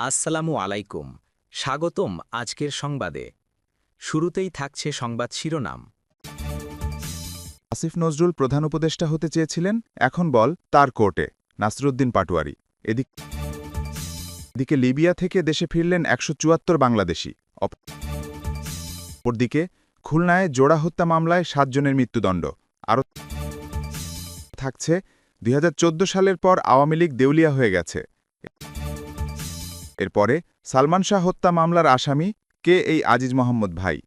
আসসালামু আলাইকুম। স্বাগতম আজকের সংবাদে। শুরুতেই থাকছে সংবাদ শিরোনাম। আসিফ নজরুল প্রধান উপদেষ্টা হতে চেয়েছিলেন, এখন বল তার কোর্টে। নাসিরুদ্দিন পাটোয়ারি। এদিকে লিবিয়া থেকে দেশে ফিরলেন ১৭৪ বাংলাদেশি। অপরদিকে খুলনায় জোড়া হত্যা মামলায় ৭ জনের মৃত্যুদণ্ড। আরও থাকছে ২০১৪ সালের পর আওয়ামী লীগ দেউলিয়া হয়ে গেছে। এরপরে সালমান শাহ হত্যা মামলার আসামি কে এই আজিজ মোহাম্মদ ভাই।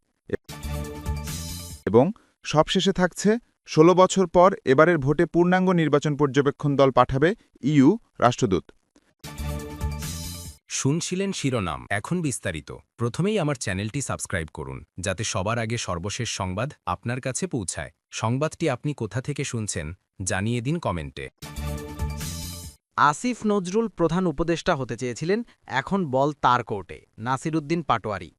এবং সবশেষে থাকছে ১৬ বছর পর এবারের ভোটে পূর্ণাঙ্গ নির্বাচন পর্যবেক্ষণ দল পাঠাবে ইইউ রাষ্ট্রদূত। শুনছিলেন শিরোনাম, এখন বিস্তারিত। প্রথমেই আমার চ্যানেলটি সাবস্ক্রাইব করুন, যাতে সবার আগে সর্বশেষ সংবাদ আপনার কাছে পৌঁছায়। সংবাদটি আপনি কোথা থেকে শুনছেন জানিয়ে দিন কমেন্টে। আসিফ নজরুল প্রধান উপদেষ্টা হতে চেয়েছিলেন, এখন বল তার কোর্টে। নাসিরুদ্দিন পাটোয়ারি।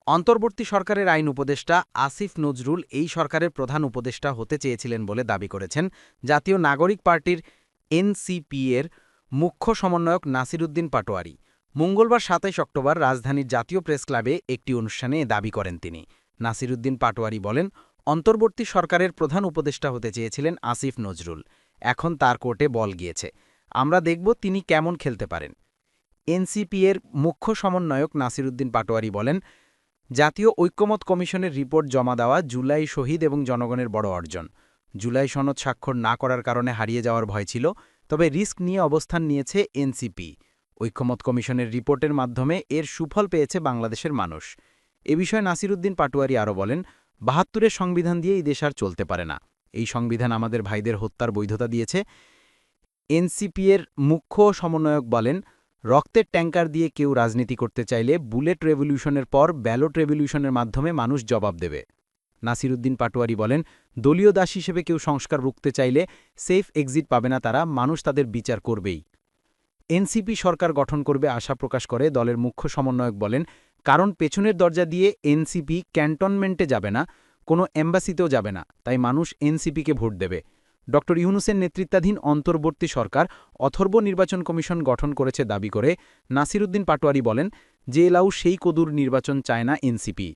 অন্তর্বর্তী সরকারের আইন উপদেষ্টা আসিফ নজরুল এই সরকারের প্রধান উপদেষ্টা হতে চেয়েছিলেন বলে দাবি করেছেন জাতীয় নাগরিক পার্টির এনসিপি-এর মুখ্য সমন্বয়ক নাসিরুদ্দিন পাটোয়ারি। মঙ্গলবার ২৭ অক্টোবর রাজধানীর জাতীয় প্রেস ক্লাবে একটি অনুষ্ঠানে এ দাবি করেন তিনি। নাসিরুদ্দিন পাটোয়ারি বলেন, অন্তর্বর্তী সরকারের প্রধান উপদেষ্টা হতে চেয়েছিলেন আসিফ নজরুল, এখন তার কোর্টে বল গিয়েছে। আমরা দেখব তিনি কেমন খেলতে পারেন। এনসিপি-এর মুখ্য সমন্বয়ক নাসিরুদ্দিন পাটোয়ারি বলেন, জাতীয় ঐক্যমত কমিশনের রিপোর্ট জমা দেওয়া জুলাই শহীদ এবং জনগণের বড় অর্জন। জুলাই সনদ স্বাক্ষর না করার কারণে হারিয়ে যাওয়ার ভয় ছিল, তবে রিস্ক নিয়ে অবস্থান নিয়েছে এনসিপি। ঐক্যমত কমিশনের রিপোর্টের মাধ্যমে এর সুফল পেয়েছে বাংলাদেশের মানুষ। এ বিষয়ে নাসিরুদ্দিন পাটোয়ারি আরও বলেন, ৭২-এর সংবিধান দিয়ে এই দেশ আর চলতে পারে না। এই সংবিধান আমাদের ভাইদের হত্যার বৈধতা দিয়েছে। এনসিপি-এর মুখ্য সমন্বয়ক বলেন, রক্তের ট্যাঙ্কার দিয়ে কেউ রাজনীতি করতে চাইলে বুলেট রেভলিউশনের পর ব্যালট রেভলিউশনের মাধ্যমে মানুষ জবাব দেবে। নাসিরুদ্দিন পাটোয়ারি বলেন, দলীয় দাস হিসেবে কেউ সংস্কার রুখতে চাইলে সেফ এক্সিট পাবে না তারা, মানুষ তাদের বিচার করবেই। এনসিপি সরকার গঠন করবে আশা প্রকাশ করে দলের মুখ্য সমন্বয়ক বলেন, কারণ পেছনের দরজা দিয়ে এনসিপি ক্যান্টনমেন্টে যাবে না, কোনো এম্বাসিতেও যাবে না, তাই মানুষ এনসিপিকে ভোট দেবে। ড ইউনূসের নেতৃত্বাধীন অন্তর্বর্তী সরকার অথর্ব নির্বাচন কমিশন গঠন করেছে দাবি করে নাসিরুদ্দিন পাটোয়ারি বলেন, যে লাউ সেই কদুর নির্বাচন চায় না এনসিপি।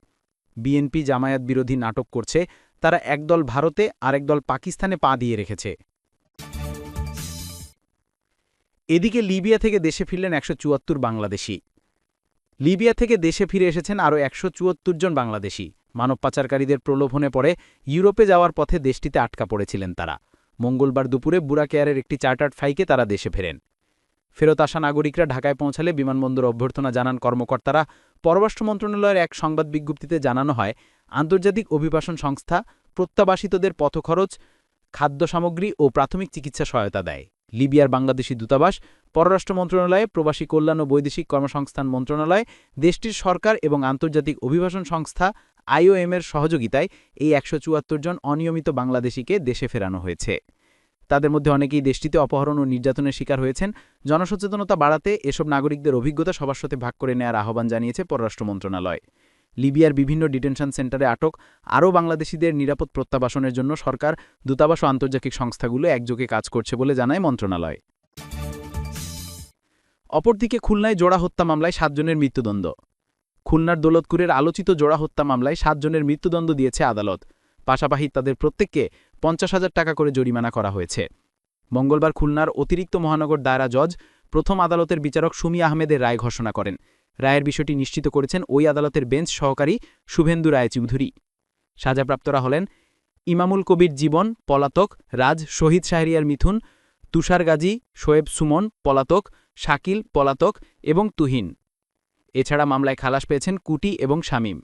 বিএনপি জামায়াত বিরোধী নাটক করছে, তারা একদল ভারতে আরেক দল পাকিস্তানে পা দিয়ে রেখেছে। এদিকে লিবিয়া থেকে দেশে ফিরলেন ১৭৪ বাংলাদেশি। লিবিয়া থেকে দেশে ফিরে এসেছেন আরও ১৭৪ জন বাংলাদেশি। মানব পাচারকারীদের প্রলোভনে পড়ে ইউরোপে যাওয়ার পথে দেশটিতে আটকা পড়েছিলেন তারা। মঙ্গলবার দুপুরে বুরাক এয়ারের একটি চার্টার্ড ফ্লাইটে তারা দেশে ফেরেন। ফেরত আসা নাগরিকরা ঢাকায় পৌঁছালে বিমানবন্দর অভ্যর্থনা জানান কর্মকর্তারা। পররাষ্ট্র মন্ত্রণালয়ের এক সংবাদ বিজ্ঞপ্তিতে জানানো হয়, আন্তর্জাতিক অভিবাসন সংস্থা প্রত্যাবাসিতদের পথখরচ, খাদ্য সামগ্রী ও প্রাথমিক চিকিৎসা সহায়তা দেয়। লিবিয়ার বাংলাদেশি দূতাবাস, পররাষ্ট্র মন্ত্রণালয়ে, প্রবাসী কল্যাণ ও বৈদেশিক কর্মসংস্থান মন্ত্রণালয়, দেশটির সরকার এবং আন্তর্জাতিক অভিবাসন সংস্থা আইওএম-এর সহযোগিতায় এই ১৭৪ জন অনিয়মিত বাংলাদেশিকে দেশে ফেরানো হয়েছে। তাদের মধ্যে অনেকেই দেশটিতে অপহরণ ও নির্যাতনের শিকার হয়েছেন। জনসচেতনতা বাড়াতে এসব নাগরিকদের অভিজ্ঞতা সবার সাথে ভাগ করে নেওয়ার আহ্বান জানিয়েছে পররাষ্ট্র মন্ত্রণালয়। লিবিয়ার বিভিন্ন ডিটেনশন সেন্টারে আটক আরও বাংলাদেশিদের নিরাপদ প্রত্যাবাসনের জন্য সরকার, দূতাবাস ও আন্তর্জাতিক সংস্থাগুলো একযোগে কাজ করছে বলে জানায় মন্ত্রণালয়। অপরদিকে খুলনায় জোড়া হত্যা মামলায় ৭ জনের মৃত্যুদণ্ড। খুলনার দৌলতপুরের আলোচিত জোড়া হত্যা মামলায় ৭ জনের মৃত্যুদণ্ড দিয়েছে আদালত। পাশাপাশি তাদের প্রত্যেককে ৫০,০০০ টাকা করে জরিমানা করা হয়েছে। মঙ্গলবার খুলনার অতিরিক্ত মহানগর দায়রা জজ প্রথম আদালতের বিচারক সুমি আহমেদের রায় ঘোষণা করেন। রায়ের বিষয়টি নিশ্চিত করেছেন ওই আদালতের বেঞ্চ সহকারী শুভেন্দু রায়চৌধুরী। সাজাপ্রাপ্তরা হলেন ইমামুল কবির জীবন পলাতক, রাজ শহীদ শাহরিয়ার মিথুন, তুষার গাজী, শোয়েব সুমন পলাতক, শাকিল পলাতক এবং তুহিন। এছাড়া মামলায় খালাস পেয়েছেন কুটি এবং শামীম।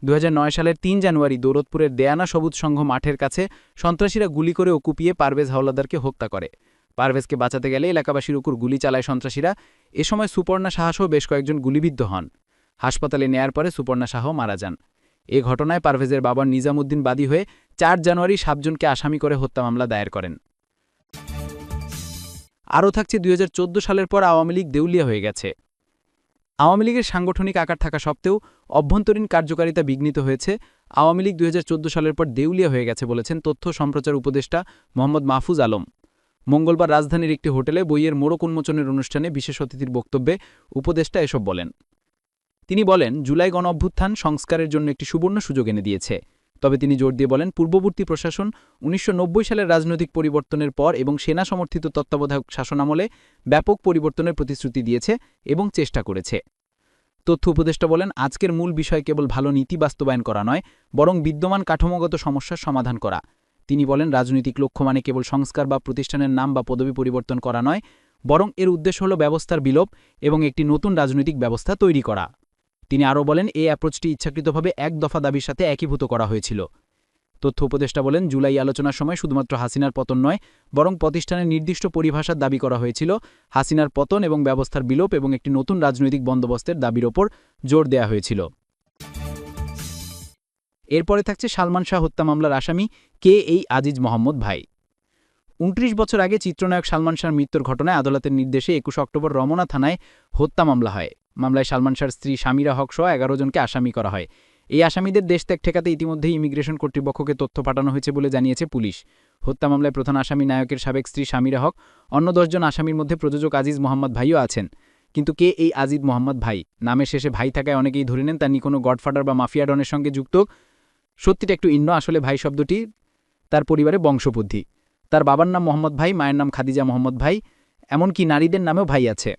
২০০৯ সালের ৩ জানুয়ারি দৌলতপুরের দেয়ানা সবুজ সংঘ মাঠের কাছে সন্ত্রাসীরা গুলি করে ও কুপিয়ে পারভেজ হাওলাদারকে হত্যা করে। পারভেজকে বাঁচাতে গেলে এলাকাবাসীর উপর গুলি চালায় সন্ত্রাসীরা। এ সময় সুপর্ণা সাহাসহ বেশ কয়েকজন গুলিবিদ্ধ হন। হাসপাতালে নেয়ার পরে সুপর্ণা সাহ মারা যান। এ ঘটনায় পারভেজের বাবা নিজামুদ্দিন বাদী হয়ে ৪ জানুয়ারি ৭ জনকে আসামি করে হত্যা মামলা দায়ের করেন। আরও থাকছে ২০১৪ সালের পর আওয়ামী লীগ দেউলিয়া হয়ে গেছে। আওয়ামী লীগের সাংগঠনিক আকার থাকা সত্ত্বেও অভ্যন্তরীণ কার্যকারিতা বিঘ্নিত হয়েছে। আওয়ামী লীগ ২০১৪ সালের পর দেউলিয়া হয়ে গেছে বলেছেন তথ্য সম্প্রচার উপদেষ্টা মোহাম্মদ মাহফুজ আলম। মঙ্গলবার রাজধানীর একটি হোটেলে বইয়ের মোড়ক উন্মোচনের অনুষ্ঠানে বিশেষ অতিথির বক্তব্যে উপদেষ্টা এসব বলেন। তিনি বলেন, জুলাই গণঅভ্যুত্থান সংস্কারের জন্য একটি সুবর্ণ সুযোগ এনে দিয়েছে। তবে তিনি জোর দিয়ে বলেন, পূর্ববর্তী প্রশাসন ১৯৯০ সালের রাজনৈতিক পরিবর্তনের পর এবং সেনা সমর্থিত তত্ত্বাবধায়ক শাসনামলে ব্যাপক পরিবর্তনের প্রতিশ্রুতি দিয়েছে এবং চেষ্টা করেছে। তথ্য উপদেষ্টা বলেন, আজকের মূল বিষয় কেবল ভালো নীতি বাস্তবায়ন করা নয়, বরং বিদ্যমান কাঠামোগত সমস্যার সমাধান করা। তিনি বলেন, রাজনৈতিক লক্ষ্য মানে কেবল সংস্কার বা প্রতিষ্ঠানের নাম বা পদবি পরিবর্তন করা নয়, বরং এর উদ্দেশ্য হল ব্যবস্থার বিলোপ এবং একটি নতুন রাজনৈতিক ব্যবস্থা তৈরি করা। তিনি আরও বলেন, এই অ্যাপ্রোচটি ইচ্ছাকৃতভাবে এক দফা দাবির সাথে একীভূত করা হয়েছিল। তথ্য উপদেষ্টা বলেন, জুলাই আলোচনার সময় শুধুমাত্র হাসিনার পতন নয়, বরং প্রতিষ্ঠানের নির্দিষ্ট পরিভাষার দাবি করা হয়েছিল। হাসিনার পতন এবং ব্যবস্থার বিলোপ এবং একটি নতুন রাজনৈতিক বন্দোবস্তের দাবির ওপর জোর দেয়া হয়েছিল। এরপরে থাকছে সালমান শাহ হত্যা মামলার আসামি কে এই আজিজ মোহাম্মদ ভাই। ২৯ বছর আগে চিত্রনায়ক সালমান শাহর মৃত্যুর ঘটনায় আদালতের নির্দেশে ২১ অক্টোবর রমনা থানায় হত্যা মামলা হয়। মামলায় সালমান শাহর স্ত্রী সামিরা হক সহ ১১ জনকে আসামি করা হয়। এই আসামিদের দেশ ত্যাগ ঠেকাতে ইতিমধ্যেই ইমিগ্রেশন কর্তৃপক্ষকে তথ্য পাঠানো হয়েছে বলে জানিয়েছে পুলিশ। হত্যা মামলায় প্রধান আসামি নায়কের সাবেক স্ত্রী সামিরা হক, অন্য ১০ জন আসামির মধ্যে প্রযোজক আজিজ মোহাম্মদ ভাইও আছেন। কিন্তু কে এই আজিজ মোহাম্মদ ভাই? নামের শেষে ভাই থাকায় অনেকেই ধরে নেন তিনি কোনো গডফাদার বা মাফিয়া ডনের সঙ্গে যুক্ত। সত্যিটা একটু ভিন্ন। আসলে ভাই শব্দটি তার পরিবারে বংশবুদ্ধি। তার বাবার নাম মোহাম্মদ ভাই, মায়ের নাম খাদিজা মোহাম্মদ ভাই, এমনকি নারীদের নামেও ভাই আছে।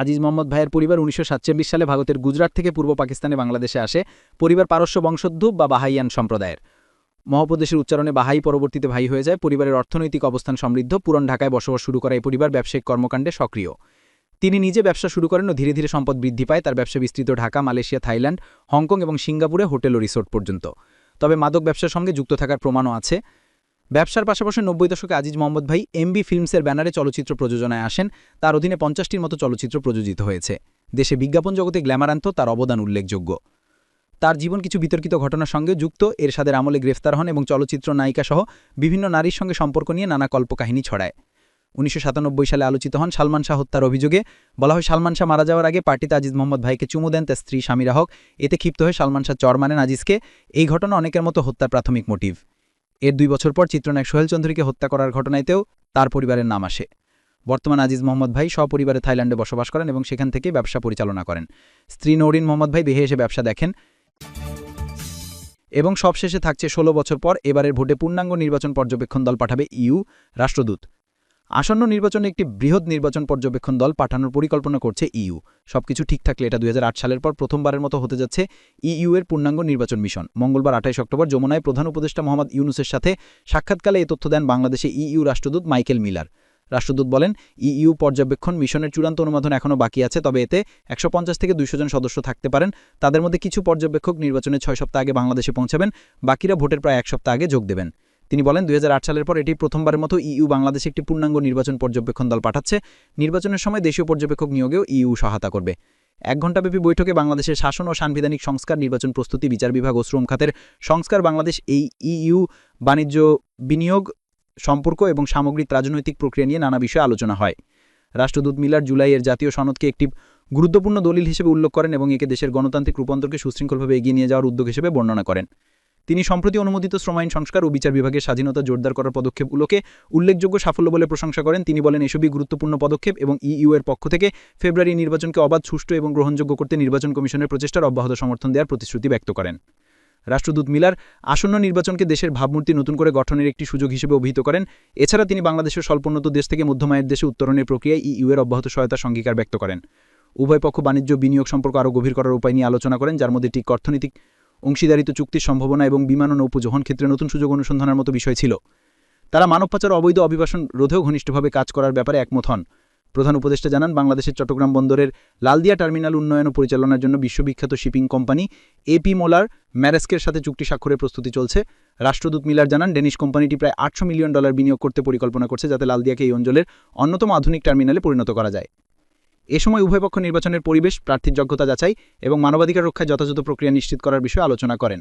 আজিজ মোহাম্মদ ভাইয়ের পরিবার ১৯৪৭ সালে ভারতের গুজরাট থেকে পূর্ব পাকিস্তানে বাংলাদেশে আসে। পরিবার পারস্য বংশোদ্ভূত বা বাহাইয়ান সম্প্রদায়ের। মহাপ্রদেশের উচ্চারণে বাহাই পরবর্তীতে ভাই হয়ে যায়। পরিবারের অর্থনৈতিক অবস্থান সমৃদ্ধ। পুরান ঢাকায় বসবাস শুরু করা এই পরিবার ব্যবসায়িক কর্মকাণ্ডে সক্রিয়। তিনি নিজে ব্যবসা শুরু করেন ও ধীরে ধীরে সম্পদ বৃদ্ধি পায়। তার ব্যবসা বিস্তৃত ঢাকা, মালয়েশিয়া, থাইল্যান্ড, হংকং এবং সিঙ্গাপুরে হোটেল ও রিসোর্ট পর্যন্ত। তবে মাদক ব্যবসার সঙ্গে যুক্ত থাকার প্রমাণও আছে। ব্যবসার পাশাপাশি ৯০ দশকে আজিজ মোহাম্মদ ভাই এমবি ফিল্মসের ব্যানারে চলচ্চিত্র প্রযোজনায় আসেন। তার অধীনে ৫০টির মতো চলচ্চিত্র প্রযোজিত হয়েছে। দেশে বিজ্ঞাপন জগতে গ্ল্যামার আনতে তার অবদান উল্লেখযোগ্য। তার জীবন কিছু বিতর্কিত ঘটনার সঙ্গে যুক্ত। এরশাদের আমলে গ্রেফতার হন এবং চলচ্চিত্র নায়িকাসহ বিভিন্ন নারীর সঙ্গে সম্পর্ক নিয়ে নানা কল্পকাহিনী ছড়ায়। ১৯৯৭ সালে আলোচিত হন সালমান শাহ হত্যার অভিযোগে। বলা হয়, সালমান শাহ মারা যাওয়ার আগে পার্টিতে আজিজ মোহাম্মদ ভাইকে চুমু দেন তার স্ত্রী সামিরা হক। এতে ক্ষিপ্ত হয়ে সালমান শাহ চর মারেন আজিজকে। এই ঘটনা অনেকের মতো হত্যার প্রাথমিক মোটিভ। এর ২ বছর পর চিত্রনায়ক সোহেল চৌধুরীকে হত্যা করার ঘটনাতেও তার পরিবারের নাম আসে। বর্তমান আজিজ মোহাম্মদ ভাই সপরিবারে থাইল্যান্ডে বসবাস করেন এবং সেখান থেকে ব্যবসা পরিচালনা করেন। স্ত্রী নৌরিন মোহাম্মদ ভাই দেহে এসে ব্যবসা দেখেন। এবং সবশেষে থাকছে ১৬ বছর পর এবারের ভোটে পূর্ণাঙ্গ নির্বাচন পর্যবেক্ষণ দল পাঠাবে ইইউ রাষ্ট্রদূত। আসন্ন নির্বাচনে একটি বৃহৎ নির্বাচন পর্যবেক্ষণ দল পাঠানোর পরিকল্পনা করছে ইইউ। সবকিছু ঠিক থাকলে এটা ২০০৮ সালের পর প্রথমবারের মতো হতে যাচ্ছে ইইউ এর পূর্ণাঙ্গ নির্বাচন মিশন। মঙ্গলবার ২৮ অক্টোবর যমুনায় প্রধান উপদেষ্টা মোহাম্মদ ইউনুসের সাথে সাক্ষাৎকালে এ তথ্য দেন বাংলাদেশে ইইউ রাষ্ট্রদূত মাইকেল মিলার। রাষ্ট্রদূত বলেন, ইইউ পর্যবেক্ষণ মিশনের চূড়ান্ত অনুমোদন এখনও বাকি আছে। তবে এতে ১৫০ থেকে ২০০ জন সদস্য থাকতে পারেন। তাদের মধ্যে কিছু পর্যবেক্ষক নির্বাচনের ৬ সপ্তাহ আগে বাংলাদেশে পৌঁছাবেন, বাকিরা ভোটের প্রায় ১ সপ্তাহ আগে যোগ দেবেন। তিনি বলেন, ২০০৮ সালের পর এটি প্রথমবারের মতো ইইউ বাংলাদেশে একটি পূর্ণাঙ্গ নির্বাচন পর্যবেক্ষণ দল পাঠাচ্ছে। নির্বাচনের সময় দেশীয় পর্যবেক্ষক নিয়োগেও ইইউ সহায়তা করবে। ১ ঘণ্টাব্যাপী বৈঠকে বাংলাদেশের শাসন ও সাংবিধানিক সংস্কার, নির্বাচন প্রস্তুতি, বিচার বিভাগ ও শ্রম খাতের সংস্কার, বাংলাদেশ এই ইইউ বাণিজ্য, বিনিয়োগ, সম্পর্ক এবং সামগ্রিক রাজনৈতিক প্রক্রিয়া নিয়ে নানা বিষয়ে আলোচনা হয়। রাষ্ট্রদূত মিলার জুলাইয়ের জাতীয় সনদকে একটি গুরুত্বপূর্ণ দলিল হিসেবে উল্লেখ করেন এবং একে দেশের গণতান্ত্রিক রূপান্তরকে সুশৃঙ্খলভাবে এগিয়ে নিয়ে যাওয়ার উদ্যোগ হিসেবে বর্ণনা করেন। তিনি সম্প্রতি অনুমোদিত শ্রম আইন সংস্কার ও বিচার বিভাগের স্বাধীনতা জোরদার করার পদক্ষেপগুলোকে উল্লেখযোগ্য সাফল্য বলে প্রশংসা করেন। তিনি বলেন, এসবই গুরুত্বপূর্ণ পদক্ষেপ এবং ইইউ এর পক্ষ থেকে ফেব্রুয়ারি নির্বাচনকে অবাধ, সুষ্ঠু এবং গ্রহণযোগ্য করতে নির্বাচন কমিশনের প্রচেষ্টার অব্যাহত সমর্থন দেওয়ার প্রতিশ্রুতি ব্যক্ত করেন। রাষ্ট্রদূত মিলার আসন্ন নির্বাচনকে দেশের ভাবমূর্তি নতুন করে গঠনের একটি সুযোগ হিসেবে অভিহিত করেন। এছাড়া তিনি বাংলাদেশের স্বল্পোন্নত দেশ থেকে মধ্যমায়ের দেশে উত্তরণের প্রক্রিয়ায় ইইউ এর অব্যাহত সহায়তার অঙ্গীকার ব্যক্ত করেন। উভয় পক্ষ বাণিজ্য, বিনিয়োগ সম্পর্ক আরও গভীর করার উপায় নিয়ে আলোচনা করেন, যার মধ্যে ঠিক অর্থনৈতিক অংশীদারিত্ব চুক্তির সম্ভাবনা এবং বিমান ও নৌপরিবহন ক্ষেত্রে নতুন সুযোগ অনুসন্ধানের মতো বিষয় ছিল। তারা মানব পাচার, অবৈধ অভিবাসন রোধেও ঘনিষ্ঠভাবে কাজ করার ব্যাপারে একমত হন। প্রধান উপদেষ্টা জানান, বাংলাদেশের চট্টগ্রাম বন্দরের লালদিয়া টার্মিনাল উন্নয়ন ও পরিচালনার জন্য বিশ্ববিখ্যাত শিপিং কোম্পানি এপি মোলার ম্যারেস্কের সাথে চুক্তি স্বাক্ষরের প্রস্তুতি চলছে। রাষ্ট্রদূত মিলার জানান, ডেনিশ কোম্পানিটি প্রায় $৮০০ মিলিয়ন বিনিয়োগ করতে পরিকল্পনা করছে, যাতে লালদিয়াকে এই অঞ্চলের অন্যতম আধুনিক টার্মিনালে পরিণত করা যায়। এ সময় উভয় পক্ষ নির্বাচনের পরিবেশ, প্রার্থীর যোগ্যতা যাচাই এবং মানবাধিকার রক্ষায় যথাযথ প্রক্রিয়া নিশ্চিত করার বিষয়ে আলোচনা করেন।